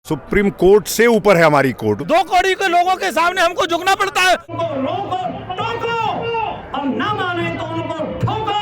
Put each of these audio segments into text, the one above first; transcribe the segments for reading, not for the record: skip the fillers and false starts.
Supreme court से ऊपर है हमारी कोर्ट। 2 कौड़ी के लोगों के सामने हमको झुकना पड़ता है। रोको, टोको और ना माने तो उनको ठोको,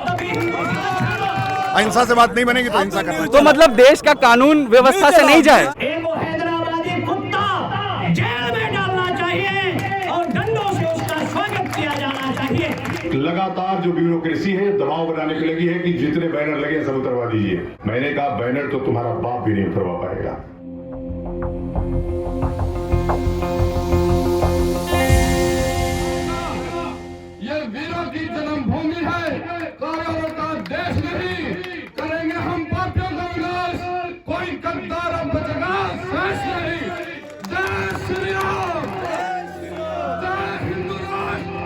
तभी अहिंसा से बात नहीं बनेगी तो हिंसा करना। तो मतलब देश का कानून व्यवस्था से नहीं जाए। एक वो हैदराबादी कुत्ता जेल में डालना चाहिए और डंडों से उसका स्वागत किया जाना चाहिए। लगातार जो ब्यूरोक्रेसी है दबाव बनाने की लगी है कि जितने बैनर लगे सब उतरवा दीजिए। मैंने कहा बैनर तो तुम्हारा बाप भी नहीं उतरवा पाएगा। ये वीरों की जन्मभूमि है, कायरों का देश नहीं। करेंगे हम पापियों का विनाश, कोई गद्दार अब बचेगा शेष नहीं। जय श्री राम, जय हिंदू राष्ट्र।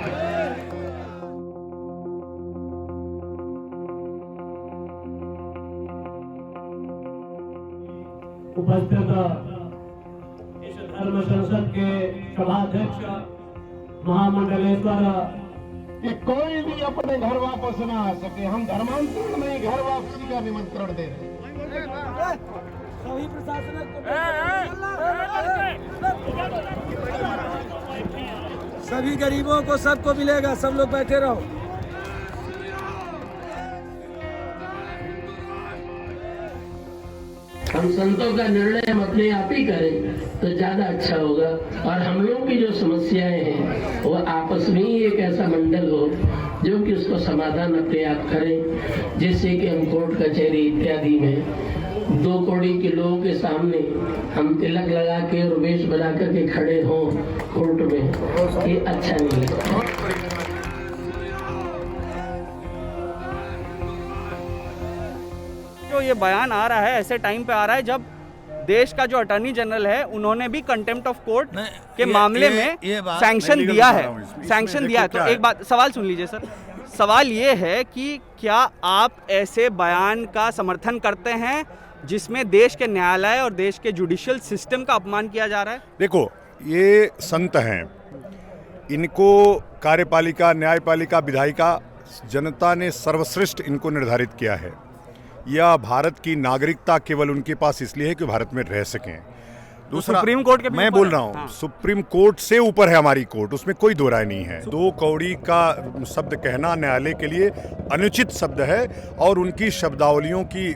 उपस्थित इस धर्म संसद के सभाध्यक्ष महामंडलेश्वर कि कोई भी अपने घर वापस ना आ सके। हम धर्मांतरण नहीं, घर वापसी का निमंत्रण दे रहे हैं। सभी गरीबों को सबको मिलेगा, सब लोग बैठे रहो। हम संतों का निर्णय हम अपने आप ही करें तो ज्यादा अच्छा होगा। और हम लोग की जो समस्याएं हैं वो आपस में ही एक ऐसा मंडल हो जो कि उसको समाधान अपने आप करें, जिससे कि हम कोर्ट कचहरी इत्यादि में 2 कौड़ी के लोगों के सामने हम तिलक लगा के और वेश बना करके खड़े हों कोर्ट में, ये अच्छा नहीं लगता। जो ये बयान आ रहा है ऐसे टाइम पे आ रहा है जब देश का जो अटॉर्नी जनरल है उन्होंने भी कंटेम्प्ट ऑफ कोर्ट के मामले में सैंक्शन दिया है। सैंक्शन दिया है। तो एक बात, सवाल सुन लीजिए सर। सवाल ये है कि क्या आप ऐसे बयान का समर्थन करते हैं जिसमें देश के न्यायालय और देश के जुडिशियल सिस्टम का अपमान किया जा रहा है? देखो, ये संत हैं, इनको कार्यपालिका, न्यायपालिका, विधायिका जनता ने सर्वश्रेष्ठ इनको निर्धारित किया है। या भारत की नागरिकता केवल उनके पास इसलिए है कि भारत में रह सकें। दूसरा, सुप्रीम कोर्ट के भी मैं ऊपर बोल है। रहा हूँ हाँ। सुप्रीम कोर्ट से ऊपर है हमारी कोर्ट, उसमें कोई दो राय नहीं है। 2 कौड़ी का शब्द कहना न्यायालय के लिए अनुचित शब्द है और उनकी शब्दावलियों की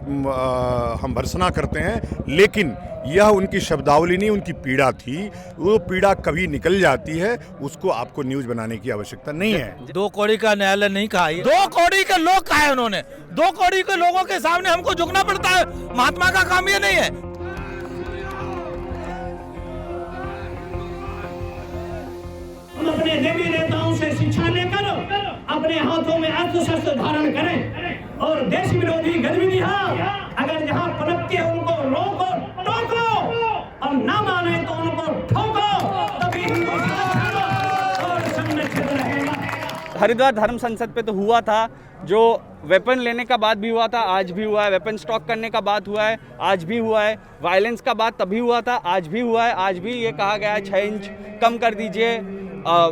हम भर्त्सना करते हैं, लेकिन यह उनकी शब्दावली नहीं, उनकी पीड़ा थी। वो पीड़ा कभी निकल जाती है, उसको आपको न्यूज बनाने की आवश्यकता नहीं है। 2 कौड़ी का न्यायालय नहीं कहा, 2 कौड़ी के लोग कहा है उन्होंने। 2 कौड़ी के लोगों के सामने हमको झुकना पड़ता है। महात्मा का काम ये नहीं है। हम अपने देवी देवताओं से शिक्षा लेकर अपने हाथों में अस्त्र शस्त्र धारण करें और देश विरोधी गतिविधियां अगर जहां पनपती है उनको रोको, टोको और ना माने तो उनको ठोको, तभी और संरक्षित रहेगा। हरिद्वार धर्म संसद पे तो हुआ था, जो वेपन लेने का बात भी हुआ था, आज भी हुआ है। वेपन स्टॉक करने का बात हुआ है, आज भी हुआ है। वायलेंस का बात तभी हुआ था, आज भी हुआ है। आज भी ये कहा गया है 6 इंच कम कर दीजिए,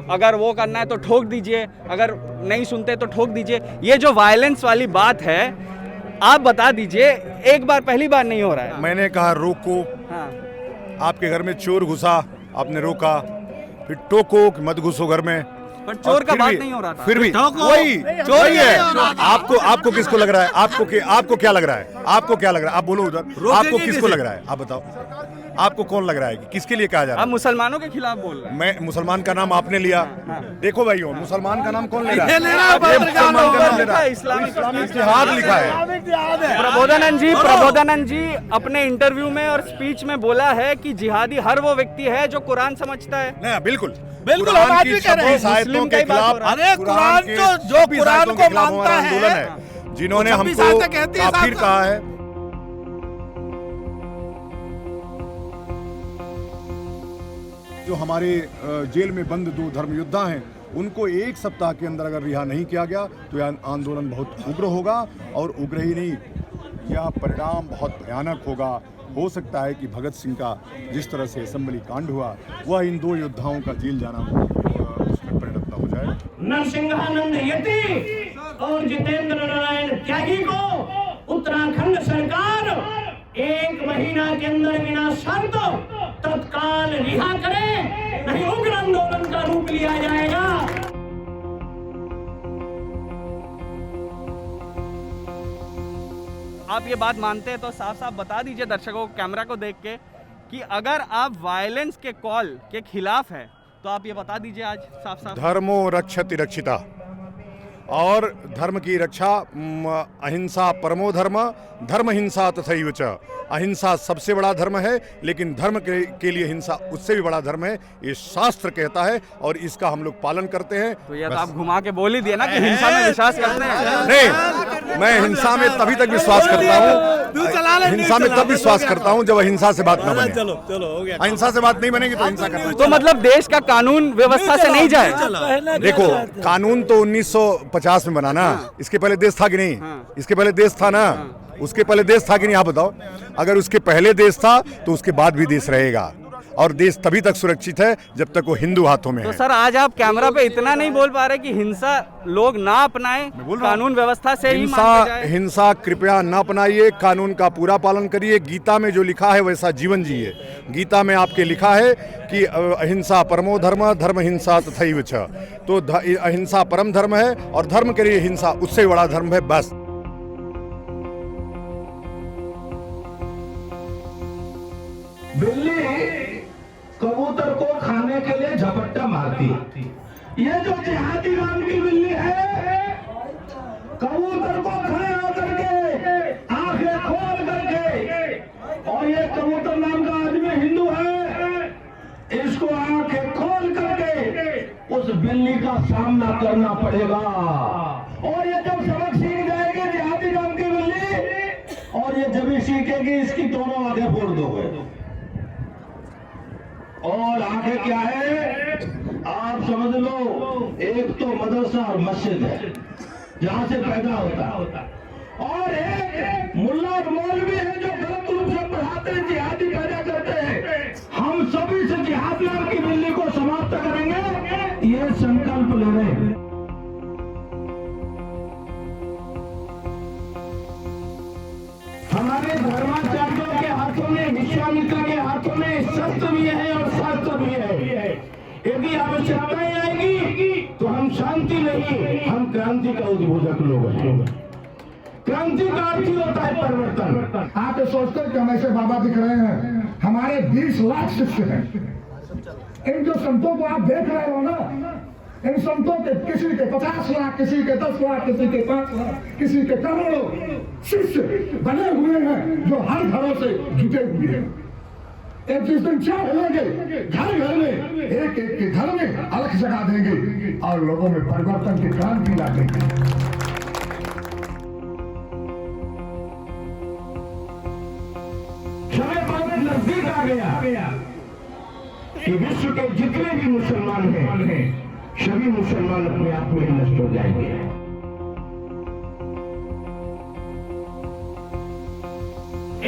अगर वो करना है तो ठोक दीजिए, अगर नहीं सुनते तो ठोक दीजिए। ये जो वायलेंस वाली बात है, आप बता दीजिए, एक बार पहली बार नहीं हो रहा है। मैंने कहा रोको। हाँ। आपके घर में चोर घुसा, आपने रोका, फिर टोको कि मत घुसो घर में। पर चोर का बात नहीं हो रहा था। फिर भी वही चोर ही है। आपको किसको लग रहा है? आपको क्या लग रहा है? आपको क्या लग रहा है? आप बोलो उधर, आपको किसको लग रहा है? आप बताओ, आपको कौन लग रहा है कि किसके लिए कहा जा रहा आप है? मुसलमानों के खिलाफ बोल रहे हैं। मैं मुसलमान का नाम आपने लिया। देखो भाइयों, मुसलमान का नाम कौन ले रहा है? ये ले रहा है, ये मुसलमान का नाम ले रहा है। इस्लामिक इतिहाद लिखा है। प्रबोधानंद जी अपने इंटरव्यू में और स्पीच में बोला है कि जिहादी हर वो व्यक्ति है जो कुरान समझता है। नहीं, बिल्कुल बिल्कुल, कुरान हम आज की भी कह रहे हैं, 26 आयतों मुस्लिम के का ही बात हो खिलाफ, रहा है। अरे कुरान के जो 26 कुरान आयतों को के खिलाफ मानता हमारा आंदोलन है, है, जिन्होंने 26 हमको आयतें कहती है काफिर साहब। कहा है। जो हमारे जेल में बंद 2 धर्म योद्धा हैं, उनको 1 सप्ताह के अंदर अगर रिहा नहीं किया गया तो यह आंदोलन बहुत उग्र होगा। और उग्र ही नहीं, यह परिणाम बहुत भयानक होगा। हो सकता है कि भगत सिंह का जिस तरह से असेंबली कांड हुआ, वह इन 2 योद्धाओं का जेल जाना उसमें परिणत न हो जाए। नरसिंहानंद यति और जितेंद्र नारायण त्यागी को उत्तराखंड सरकार 1 महीने महीना के अंदर बिना शर्त तत्काल रिहा करें, नहीं उग्र आंदोलन का रूप लिया जाएगा। आप ये बात मानते हैं तो साफ साफ बता दीजिए दर्शकों को, कैमरा को देख के, कि अगर आप वायलेंस के कॉल के खिलाफ है तो आप ये बता दीजिए आज साफ साफ। धर्मो रक्षति रक्षिता, और धर्म की रक्षा अहिंसा परमो धर्म, धर्म हिंसा तथैव च। अहिंसा सबसे बड़ा धर्म है, लेकिन धर्म के लिए हिंसा उससे भी बड़ा धर्म है, ये शास्त्र कहता है और इसका हम लोग पालन करते हैं। तो ये तो आप घुमा के बोल ही दिए ना कि हिंसा में विश्वास करते हैं। नहीं, मैं हिंसा में तभी तक विश्वास करता हूँ, हिंसा में तब विश्वास करता हूँ जब अहिंसा से बात न बने। चलो हो गया। अहिंसा से बात नहीं बनेगी तो हिंसा करना। तो मतलब देश का कानून व्यवस्था से नहीं जाए। देखो, कानून तो 1950 में बना ना, इसके पहले देश था कि नहीं? इसके पहले देश था ना, उसके पहले देश था कि नहीं? आप बताओ। अगर उसके पहले देश था तो उसके बाद भी देश रहेगा, और देश तभी तक सुरक्षित है जब तक वो हिंदू हाथों में तो है। सर आज आप कैमरा पे इतना नहीं बोल पा रहे कि हिंसा लोग ना अपनाएं, कानून व्यवस्था से ही मान के जाए। हिंसा कृपया न अपनाइए, कानून का पूरा पालन करिए। गीता में जो लिखा है वैसा जीवन जिए। गीता में आपके लिखा है कि अहिंसा परमो धर्म, धर्म हिंसा तथैव च। तो अहिंसा परम धर्म है और धर्म के लिए हिंसा उससे बड़ा धर्म है। बस बिल्ली कबूतर को खाने के लिए झपट्टा मारती है। ये जो जिहादी नाम की बिल्ली है, कबूतर को खड़े होकर के आंखें खोल करके, और ये कबूतर नाम का आदमी हिंदू है, इसको आंखें खोल करके उस बिल्ली का सामना करना पड़ेगा। और ये जब सबक सीख जाएगी जिहादी नाम की बिल्ली, और ये जब भी सीखेगी इसकी दोनों आंखें फोड़ दोगे। और आगे क्या है आप समझ लो, एक तो मदरसा और मस्जिद है जहां से पैदा होता है, और एक मुल्ला और मौलवी है जो गलत रूप से पढ़ाते हैं, जिहादी पैदा करते हैं। हम सभी से जिहाद नाम की बिल्ली को समाप्त करेंगे, ये संकल्प ले रहे हैं। हमारे धर्माचार्यों के हाथों में, विश्वामित्र के हाथों में शस्त्र भी है और शास्त्र भी है। यदि आवश्यकताएं आएगी तो हम शांति नहीं, हम क्रांति का उद्बोधक लोग हैं। क्रांति का अर्थ ही होता है परिवर्तन। आप सोचते हैं कि हम ऐसे बाबा दिख रहे हैं, हमारे 20 लाख शिष्य हैं। इन जो संतों को आप देख रहे हो ना, इन संतों के किसी के 50 लाख, किसी के 10 लाख, किसी के 5 लाख, किसी के करोड़ों शिष्य बने हुए हैं जो हर घरों से जुटे हुए हैं। एक जिस दिन चाह लेंगे, घर घर में एक एक के घर में अलख जगा देंगे और लोगों में परिवर्तन की क्रांति ला देंगे। समय बहुत नजदीक आ गया कि विश्व के जितने भी मुसलमान हैं, सभी मुसलमान अपने आप में नष्ट हो जाएंगे।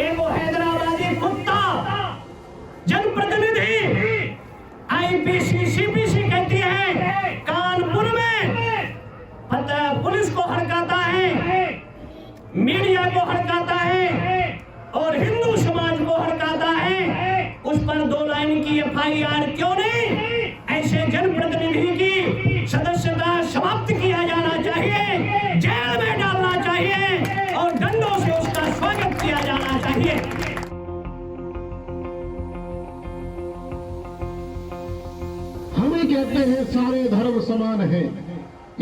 एक वो हैदराबादी कुत्ता जनप्रतिनिधि आईपीसी सीपीसी कहती है, कानपुर में पुलिस को हड़काता है, मीडिया को हड़काता है और हिंदू समाज को हड़काता है। उस पर 2 लाइन की FIR क्यों नहीं? ऐसे जनप्रतिनिधि की सदस्यता समाप्त किया जाना चाहिए, जेल में डालना चाहिए और डंडों से उसका स्वागत किया जाना चाहिए। हमें कहते हैं सारे धर्म समान हैं,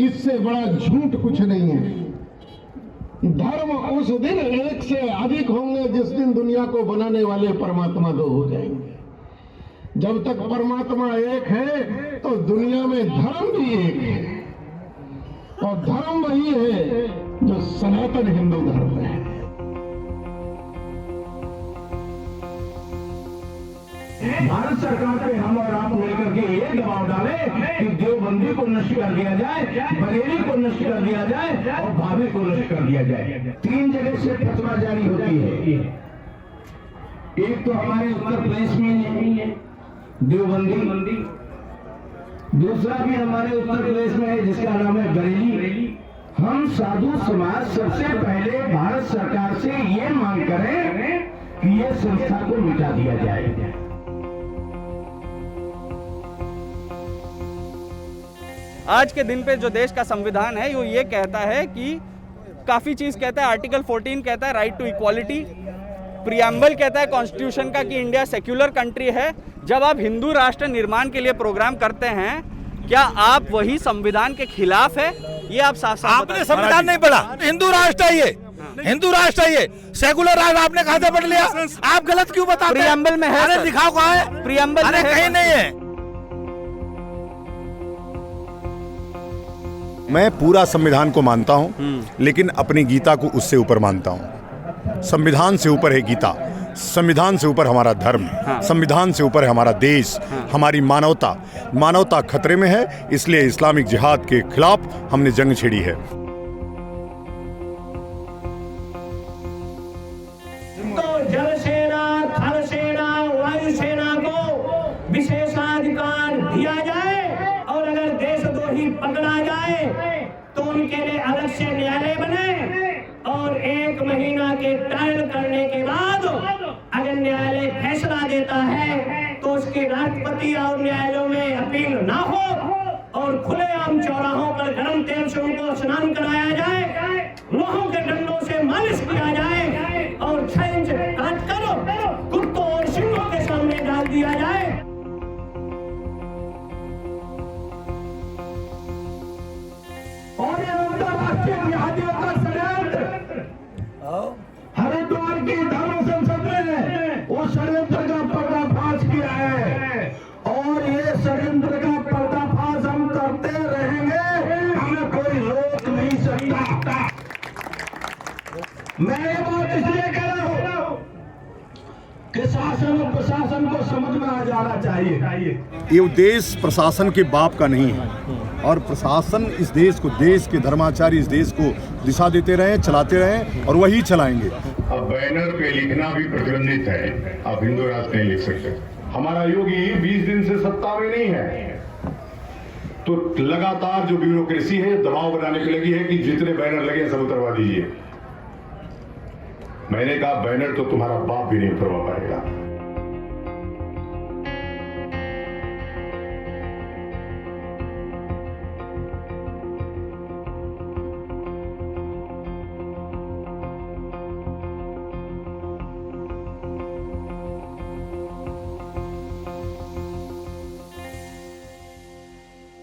इससे बड़ा झूठ कुछ नहीं है। धर्म उस दिन एक से अधिक होंगे जिस दिन दुनिया को बनाने वाले परमात्मा 2 हो जाएंगे। जब तक परमात्मा एक है तो दुनिया में धर्म भी एक है, और धर्म वही है जो सनातन हिंदू धर्म है। भारत सरकार पे हम और आप मिलकर के ये दबाव डाले कि देवबंदी को नष्ट कर दिया जाए, बरेली को नष्ट कर दिया जाए और भावे को नष्ट कर दिया जाए। 3 जगह से फतवा जारी होती है। एक तो हमारे उत्तर प्रदेश में देवबंदी, दूसरा भी हमारे उत्तर प्रदेश में है जिसका नाम है बरेली। हम साधु समाज सबसे पहले भारत सरकार से ये मांग करें कि ये संस्था को मिटा दिया जाए। आज के दिन पे जो देश का संविधान है वो ये कहता है कि काफ़ी चीज़ कहता है। आर्टिकल 14 कहता है राइट टू इक्वालिटी, प्रियम्बल कहता है कॉन्स्टिट्यूशन का कि इंडिया सेक्युलर कंट्री है। जब आप हिंदू राष्ट्र निर्माण के लिए प्रोग्राम करते हैं, क्या आप वही संविधान के खिलाफ है? ये आप साफ साफ आपने संविधान नहीं पढ़ा। हिंदू राष्ट्र है ये, हिंदू राष्ट्र है ये, सेकुलर राष्ट्र आपने कहा था पढ़ लिया। आप गलत क्यों बताते हैं? प्रियम्बल में है। अरे दिखाओ कहाँ है? प्रियम्बल में कहीं नहीं है। मैं पूरा संविधान को मानता हूं, लेकिन अपनी गीता को उससे ऊपर मानता हूं। संविधान से ऊपर है गीता, संविधान से ऊपर हमारा धर्म, संविधान से ऊपर है हमारा देश, हमारी मानवता। मानवता खतरे में है, इसलिए इस्लामिक जिहाद के खिलाफ हमने जंग छेड़ी है। तो जल सेना, थल सेना, वायु सेना को विशेषाधिकार दिया जाए, और अगर देशद्रोही पकड़ा जाए तो उनके लिए अलग से न्यायालय बने, और 1 महीना के ट्रायल करने के बाद अगर न्यायालय फैसला देता है तो उसके राष्ट्रपति और न्यायालयों में अपील ना हो, और खुलेआम चौराहों पर गर्म तेल से उनको स्नान कराया जाए, लोहों के डंडों से मालिश किया जाए, और 6 इंच काट कर कुत्तों और सिंहों के सामने डाल दिया जाए। और ये अंतरराष्ट्रीय जिहादियों का षड्यंत्र हरिद्वार की धर्म संसद में वो षड्यंत्र का पर्दाफाश किया है, और ये षड्यंत्र का पर्दाफाश हम करते रहेंगे, हमें कोई रोक नहीं सकता। मैं ये बात इसलिए कह रहा हूं कि शासन और प्रशासन को समझ में आ जाना चाहिए। ये देश प्रशासन के बाप का नहीं है, और प्रशासन इस देश को, देश के धर्माचार्य इस देश को दिशा देते रहे, चलाते रहे, और वही चलाएंगे। अब बैनर पे लिखना भी प्रतिबंधित है, आप हिंदू राष्ट्र नहीं लिख सकते। हमारा योगी 20 दिन से सत्ता में नहीं है, तो लगातार जो ब्यूरोक्रेसी है दबाव बनाने पे लगी है कि जितने बैनर लगे सब उतरवा दीजिए। मैंने कहा बैनर तो तुम्हारा बाप भी नहीं उतरवा पाएगा।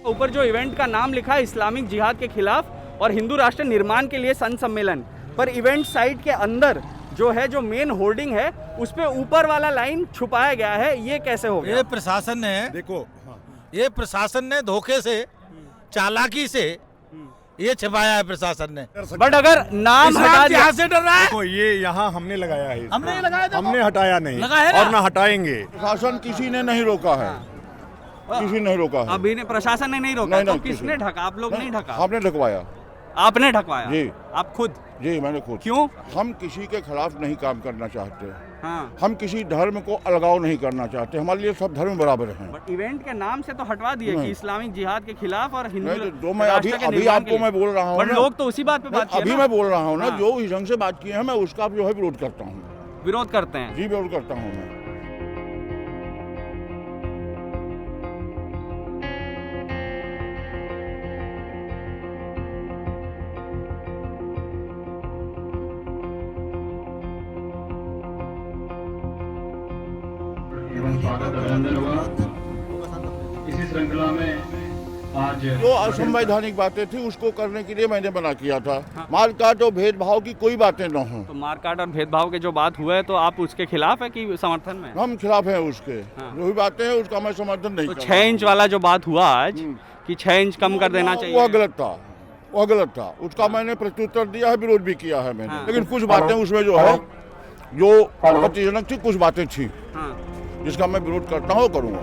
ऊपर जो इवेंट का नाम लिखा है इस्लामिक जिहाद के खिलाफ और हिंदू राष्ट्र निर्माण के लिए संत सम्मेलन, पर इवेंट साइट के अंदर जो है, जो मेन होर्डिंग है, उस पे ऊपर वाला लाइन छुपाया गया है। ये कैसे हो गया? ये प्रशासन ने, देखो, ये प्रशासन ने धोखे से, चालाकी से ये छिपाया है प्रशासन ने। बट अगर नाम हटा दिया से डर रहा है। देखो, ये यहाँ हमने लगाया है, हमने लगाया था, हमने हटाया नहीं, और ना हटाएंगे। प्रशासन किसी ने नहीं रोका है, किसी ने नहीं रोका है। अभी प्रशासन ने नहीं रोका, तो किसने ढका? आप लोग नहीं ढका? आपने ढकवाया। आपने ढकवाया? जी। आप खुद? जी, मैंने खुद। क्यों? हम किसी के खिलाफ नहीं काम करना चाहते। हाँ। हम किसी धर्म को अलगाव नहीं करना चाहते, हमारे लिए सब धर्म बराबर हैं। बट इवेंट के नाम से तो हटवा दिए कि इस्लामिक जिहाद के खिलाफ और हिंदू नहीं, तो मैं अभी आपको मैं बोल रहा हूँ, बट लोग तो उसी बात पे बात अभी मैं बोल रहा हूँ ना, जो इस ढंग से बात की है, मैं उसका जो है विरोध करता हूँ। विरोध करते हैं? जी, विरोध करता हूँ मैं। स्वागत अभिनंदन होगा। इसी श्रृंखला में आज जो असंवैधानिक बातें थी उसको करने के लिए मैंने मना किया था। मारकाट और भेदभाव की कोई बातें न हो। तो मारकाट और भेदभाव के जो बात हुआ है, तो आप उसके खिलाफ है कि समर्थन में? हम खिलाफ हैं उसके। जो भी बातें हैं उसका मैं समर्थन नहीं करता। 6 इंच वाला जो बात हुआ आज कि 6 इंच कम कर देना चाहिए, वह गलत था, वह गलत था। उसका मैंने प्रत्युत्तर दिया है, विरोध भी किया है मैंने। लेकिन कुछ बातें उसमें जो है, जो आपत्तिजनक थी, कुछ बातें थी जिसका मैं विरोध करता हूँ, करूँगा।